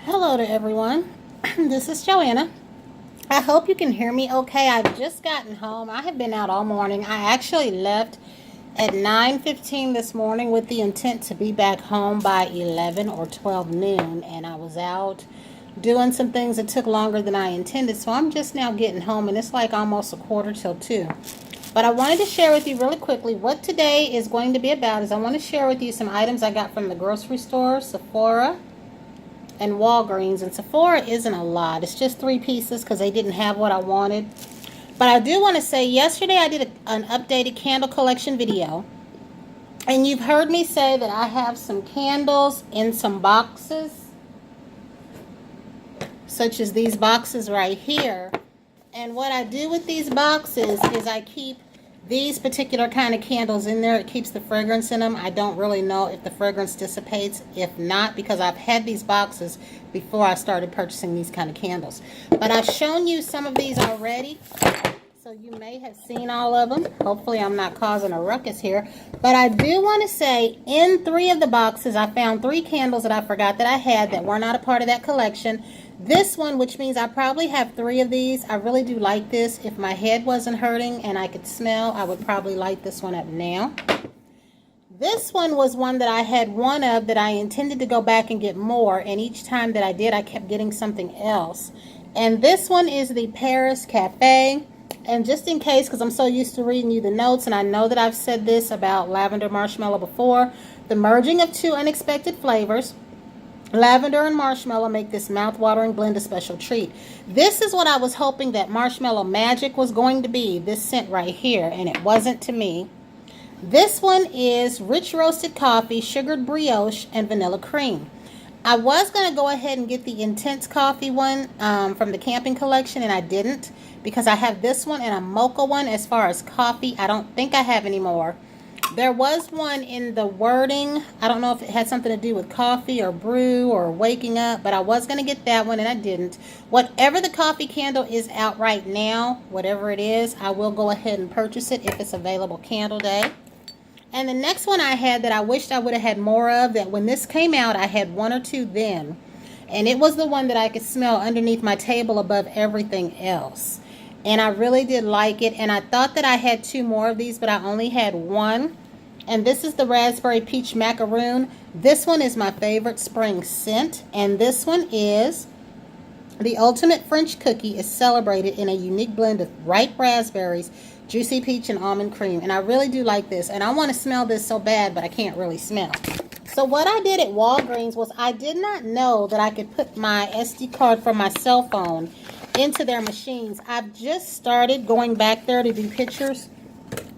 Hello to everyone. This is Joanna. I hope you can hear me okay. I've just gotten home. I have been out all morning. I actually left at 9:15 this morning with the intent to be back home by 11 or 12 noon, and I was out doing some things that took longer than I intended. So I'm just now getting home, and it's like almost a quarter till 2. But I wanted to share with you really quickly what today is going to be about. Is I want to share with you some items I got from the grocery store, Sephora, and Walgreens. And Sephora isn't a lot. It's just 3 pieces because they didn't have what I wanted. But I do want to say, yesterday I did an updated candle collection video. And you've heard me say that I have some candles in some boxes, such as these boxes right here. And what I do with these boxes is I keep these particular kind of candles in there. It keeps the fragrance in them. I don't really know if the fragrance dissipates. If not, because I've had these boxes before I started purchasing these kind of candles. But I've shown you some of these already, so you may have seen all of them. Hopefully I'm not causing a ruckus here. But I do want to say, in 3 of the boxes, I found 3 candles that I forgot that I had that were not a part of that collection. This one, which means I probably have 3 of these. I really do like this. If my head wasn't hurting and I could smell, I would probably light this one up now. This one was one that I had one of that I intended to go back and get more, and each time that I did, I kept getting something else. And this one is the Paris Cafe. And just in case, because I'm so used to reading you the notes, and I know that I've said this about lavender marshmallow before, the merging of 2 unexpected flavors, lavender and marshmallow, make this mouth-watering blend a special treat. This is what I was hoping that Marshmallow Magic was going to be, this scent right here, and it wasn't to me. This one is rich roasted coffee, sugared brioche, and vanilla cream. I was going to go ahead and get the intense coffee one from the camping collection, and I didn't, because I have this one and a mocha one. As far as coffee, I don't think I have any more. There was one in the wording. I don't know if it had something to do with coffee or brew or waking up, but I was going to get that one and I didn't. Whatever the coffee candle is out right now, whatever it is, I will go ahead and purchase it if it's available candle day. And the next one I had that I wished I would have had more of, that when this came out, I had 1 or 2 then. And it was the one that I could smell underneath my table above everything else. And I really did like it. And I thought that I had 2 more of these, but I only had 1. And this is the Raspberry Peach Macaroon. This one is my favorite spring scent. And this one is the Ultimate French Cookie, is celebrated in a unique blend of ripe raspberries, juicy peach, and almond cream. And I really do like this. And I want to smell this so bad, but I can't really smell. So what I did at Walgreens was, I did not know that I could put my SD card from my cell phone into their machines. I've just started going back there to do pictures,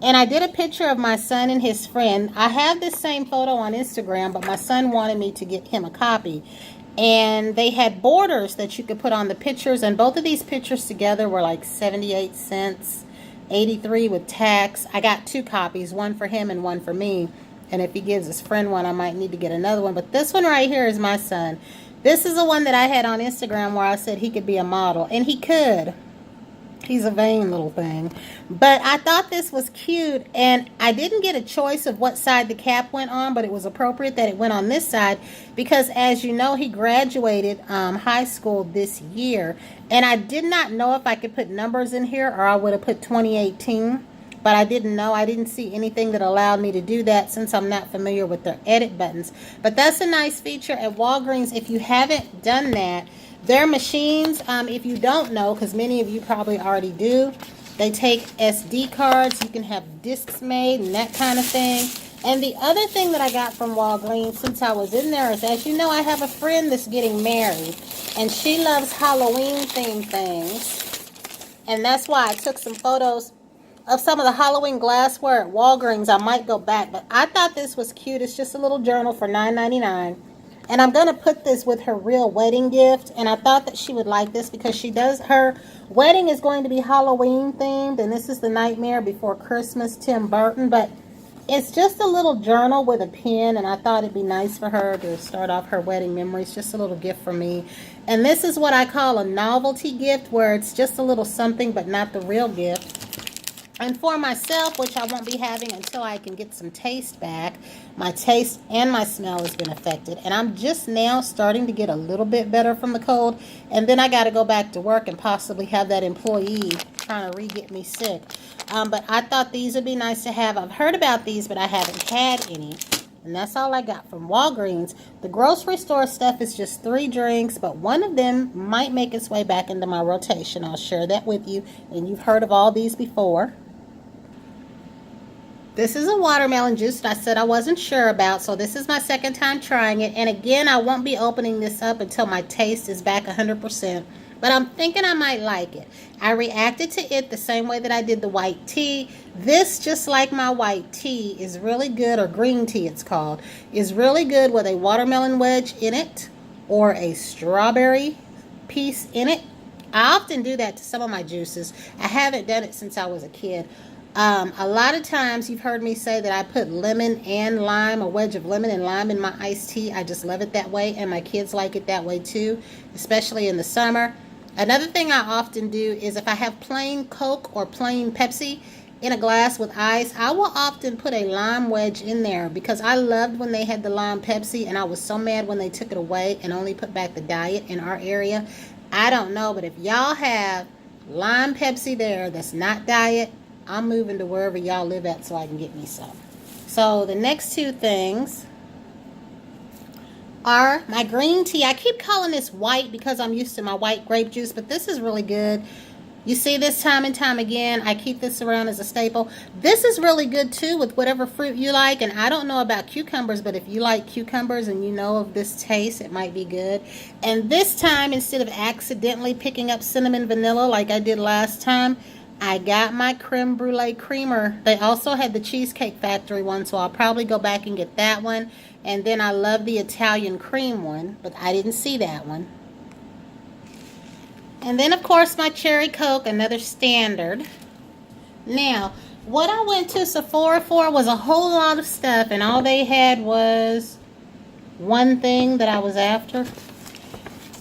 and I did a picture of my son and his friend. I have this same photo on Instagram, but my son wanted me to get him a copy, and they had borders that you could put on the pictures, and both of these pictures together were like 78 cents, 83 with tax. I got 2 copies, one for him and one for me, and if he gives his friend one, I might need to get another one. But this one right here is my son. This is the one that I had on Instagram where I said he could be a model. And he could. He's a vain little thing. But I thought this was cute. And I didn't get a choice of what side the cap went on. But it was appropriate that it went on this side. Because as you know, he graduated high school this year. And I did not know if I could put numbers in here, or I would have put 2018. But I didn't know. I didn't see anything that allowed me to do that, since I'm not familiar with their edit buttons. But that's a nice feature at Walgreens. If you haven't done that, their machines, if you don't know, because many of you probably already do, they take SD cards. You can have discs made and that kind of thing. And the other thing that I got from Walgreens since I was in there is, as you know, I have a friend that's getting married, and she loves Halloween themed things. And that's why I took some photos of some of the Halloween glassware at Walgreens. I might go back, but I thought this was cute. It's just a little journal for $9.99. And I'm going to put this with her real wedding gift. And I thought that she would like this, because her wedding is going to be Halloween themed. And this is The Nightmare Before Christmas, Tim Burton. But it's just a little journal with a pen. And I thought it'd be nice for her to start off her wedding memories. Just a little gift for me. And this is what I call a novelty gift, where it's just a little something, but not the real gift. And for myself, which I won't be having until I can get some taste back, my taste and my smell has been affected. And I'm just now starting to get a little bit better from the cold. And then I got to go back to work and possibly have that employee trying to re-get me sick. But I thought these would be nice to have. I've heard about these, but I haven't had any. And that's all I got from Walgreens. The grocery store stuff is just 3 drinks, but one of them might make its way back into my rotation. I'll share that with you. And you've heard of all these before. This is a watermelon juice that I said I wasn't sure about, so this is my second time trying it. And again, I won't be opening this up until my taste is back 100%. But I'm thinking I might like it. I reacted to it the same way that I did the white tea. This, just like my white tea, is really good, or green tea it's called, is really good with a watermelon wedge in it or a strawberry piece in it. I often do that to some of my juices. I haven't done it since I was a kid. A lot of times you've heard me say that I put lemon and lime, a wedge of lemon and lime in my iced tea. I just love it that way, and my kids like it that way too, especially in the summer. Another thing I often do is if I have plain Coke or plain Pepsi in a glass with ice, I will often put a lime wedge in there because I loved when they had the lime Pepsi, and I was so mad when they took it away and only put back the diet in our area. I don't know, but if y'all have lime Pepsi there that's not diet, I'm moving to wherever y'all live at so I can get me some. So the next 2 things are my green tea. I keep calling this white because I'm used to my white grape juice, but this is really good. You see this time and time again. I keep this around as a staple. This is really good too with whatever fruit you like. And I don't know about cucumbers, but if you like cucumbers and you know of this taste, it might be good. And this time, instead of accidentally picking up cinnamon vanilla like I did last time, I got my creme brulee creamer. They also had the Cheesecake Factory one, so I'll probably go back and get that one. And then I love the Italian cream one, but I didn't see that one. And then, of course, my cherry Coke, another standard. Now, what I went to Sephora for was a whole lot of stuff, and all they had was one thing that I was after.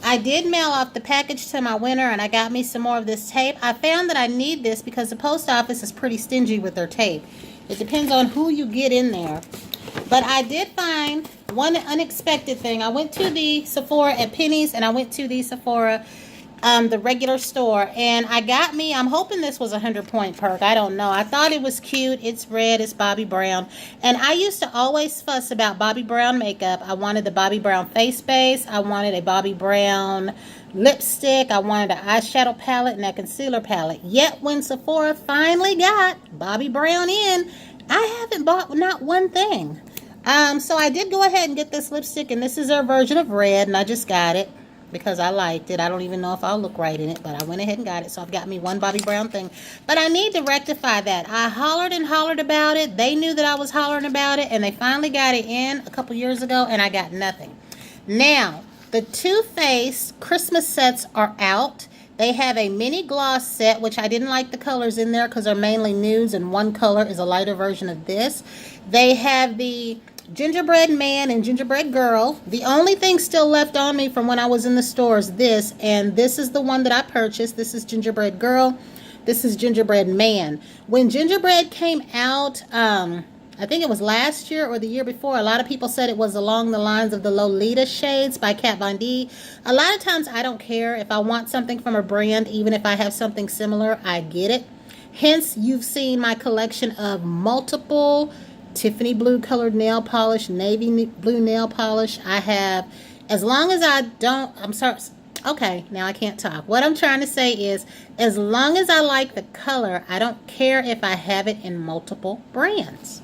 I did mail off the package to my winner, and I got me some more of this tape. I found that I need this because the post office is pretty stingy with their tape. It depends on who you get in there. But I did find one unexpected thing. I went to the Sephora at Penny's, and I went to the Sephora, the regular store, and I got me, I'm hoping this was a 100-point perk. I don't know. I thought it was cute. It's red. It's Bobbi Brown. And I used to always fuss about Bobbi Brown makeup. I wanted the Bobbi Brown face base. I wanted a Bobbi Brown lipstick. I wanted an eyeshadow palette and a concealer palette. Yet when Sephora finally got Bobbi Brown in, I haven't bought not one thing. So I did go ahead and get this lipstick, and this is their version of red, and I just got it because I liked it. I don't even know if I'll look right in it, but I went ahead and got it. So I've got me one Bobbi Brown thing. But I need to rectify that. I hollered and hollered about it. They knew that I was hollering about it, and they finally got it in a couple years ago, and I got nothing. Now, the Too Faced Christmas sets are out. They have a mini gloss set, which I didn't like the colors in there because they're mainly nudes, and one color is a lighter version of this. They have the Gingerbread Man and Gingerbread Girl. The only thing still left on me from when I was in the store is this, and this is the one that I purchased. This is Gingerbread Girl. This is Gingerbread Man. When Gingerbread came out, I think it was last year or the year before, a lot of people said it was along the lines of the Lolita shades by Kat Von D. A lot of times I don't care. If I want something from a brand, even if I have something similar, I get it. Hence, you've seen my collection of multiple Tiffany blue colored nail polish, navy blue nail polish. I have, as long as I don't, I'm sorry, okay, now I can't talk. What I'm trying to say is, as long as I like the color, I don't care if I have it in multiple brands.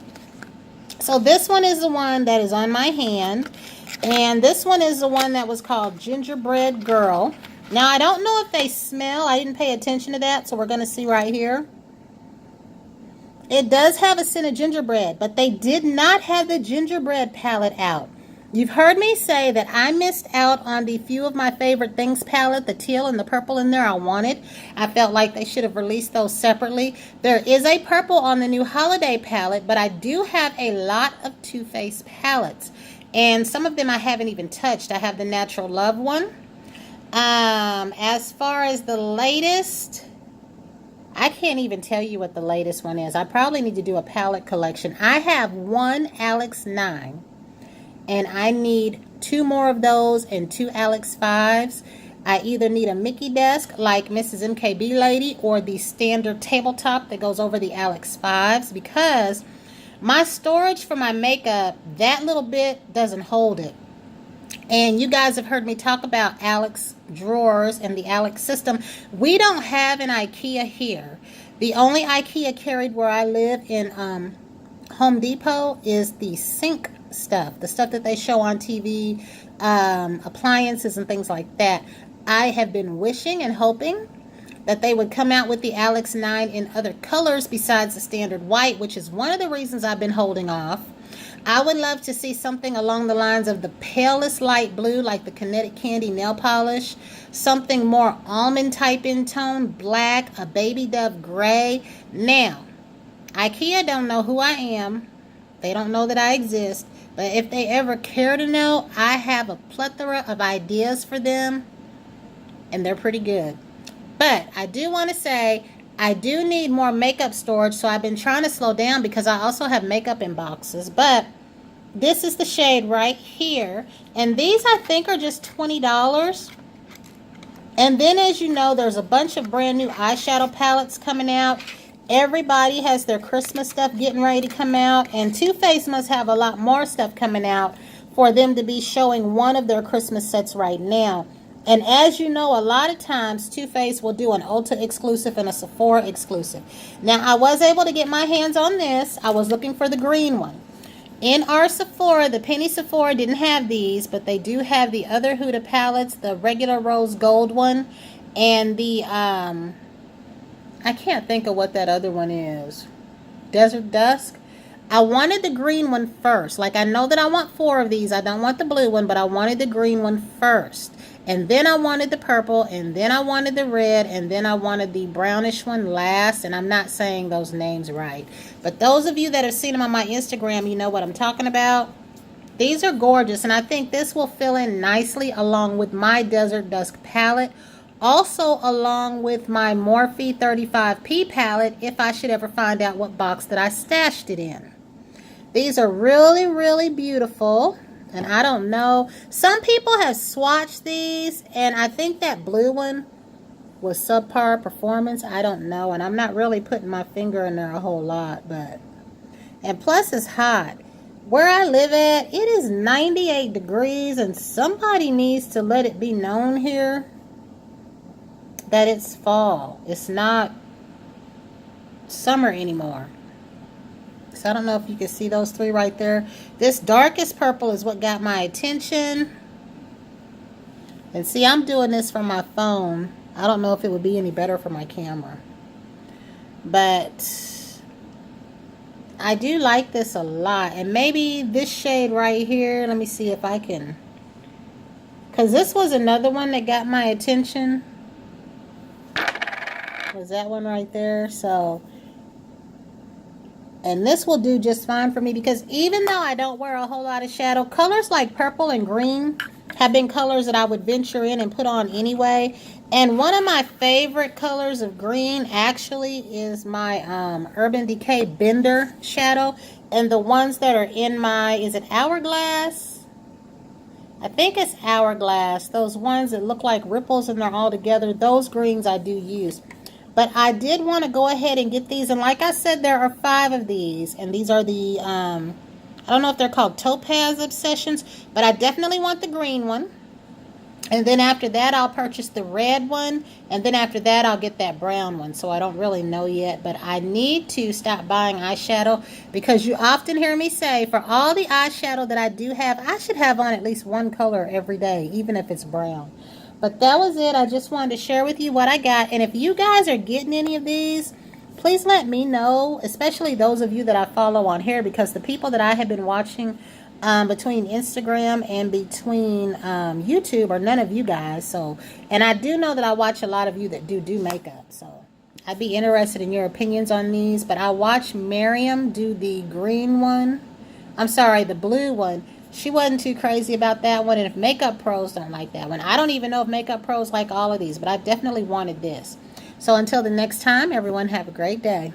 So this one is the one that is on my hand, and this one is the one that was called Gingerbread Girl. Now, I don't know if they smell. I didn't pay attention to that, so we're going to see right here. It does have a scent of gingerbread, but they did not have the gingerbread palette out. You've heard me say that I missed out on the Few of My Favorite Things palette, the teal and the purple in there I wanted. I felt like they should have released those separately. There is a purple on the new holiday palette, but I do have a lot of Too Faced palettes. And some of them I haven't even touched. I have the Natural Love one. As far as the latest, I can't even tell you what the latest one is. I probably need to do a palette collection. I have one Alex 9, and I need 2 more of those and 2 Alex 5s. I either need a Mickey desk like Mrs. MKB lady or the standard tabletop that goes over the Alex 5s, because my storage for my makeup, that little bit doesn't hold it. And you guys have heard me talk about Alex drawers and the Alex system. We don't have an IKEA here. The only IKEA carried where I live in Home Depot is the sink stuff, the stuff that they show on TV, appliances and things like that. I have been wishing and hoping that they would come out with the Alex 9 in other colors besides the standard white, which is one of the reasons I've been holding off. I would love to see something along the lines of the palest light blue, like the Kinetic Candy nail polish, something more almond type in tone, black, a baby dove gray. Now, IKEA don't know who I am. They don't know that I exist. But if they ever care to know, I have a plethora of ideas for them, and they're pretty good. But I do want to say, I do need more makeup storage, so I've been trying to slow down because I also have makeup in boxes. But this is the shade right here, and these I think are just $20. And then, as you know, there's a bunch of brand new eyeshadow palettes coming out. Everybody has their Christmas stuff getting ready to come out, and Too Faced must have a lot more stuff coming out for them to be showing one of their Christmas sets right now. And as you know, a lot of times Too Faced will do an Ulta exclusive and a Sephora exclusive. Now, I was able to get my hands on this. I was looking for the green one. In our Sephora, the Penny Sephora didn't have these, but they do have the other Huda palettes, the regular rose gold one, and the, I can't think of what that other one is. Desert Dusk. I wanted the green one first. Like, I know that I want 4 of these. I don't want the blue one, but I wanted the green one first. And then I wanted the purple, and then I wanted the red, and then I wanted the brownish one last. And I'm not saying those names right. But those of you that have seen them on my Instagram, you know what I'm talking about. These are gorgeous, and I think this will fill in nicely along with my Desert Dusk palette. Also along with my Morphe 35P palette, if I should ever find out what box that I stashed it in. These are really, really beautiful. And I don't know. Some people have swatched these, and I think that blue one was subpar performance. I don't know. And I'm not really putting my finger in there a whole lot. But, and plus it's hot. Where I live at, it is 98 degrees, and somebody needs to let it be known here that it's fall. It's not summer anymore. So I don't know if you can see those 3 right there. This darkest purple is what got my attention. And see, I'm doing this from my phone. I don't know if it would be any better for my camera. But I do like this a lot. And maybe this shade right here. Let me see if I can. Because this was another one that got my attention. Was that one right there? So... and this will do just fine for me, because even though I don't wear a whole lot of shadow, colors like purple and green have been colors that I would venture in and put on anyway. And one of my favorite colors of green actually is my Urban Decay Bender shadow. And the ones that are in my, is it Hourglass? I think it's Hourglass. Those ones that look like ripples and they're all together, those greens I do use. But I did want to go ahead and get these. And like I said, there are 5 of these. And these are the, I don't know if they're called Topaz Obsessions. But I definitely want the green one. And then after that, I'll purchase the red one. And then after that, I'll get that brown one. So I don't really know yet. But I need to stop buying eyeshadow. Because you often hear me say, for all the eyeshadow that I do have, I should have on at least one color every day. Even if it's brown. But that was it. I just wanted to share with you what I got. And if you guys are getting any of these, please let me know. Especially those of you that I follow on here. Because the people that I have been watching between Instagram and between YouTube are none of you guys. So, and I do know that I watch a lot of you that do makeup. So I'd be interested in your opinions on these. But I watched Miriam do the green one. I'm sorry, the blue one. She wasn't too crazy about that one. And if makeup pros don't like that one, I don't even know if makeup pros like all of these, but I definitely wanted this. So until the next time, everyone have a great day.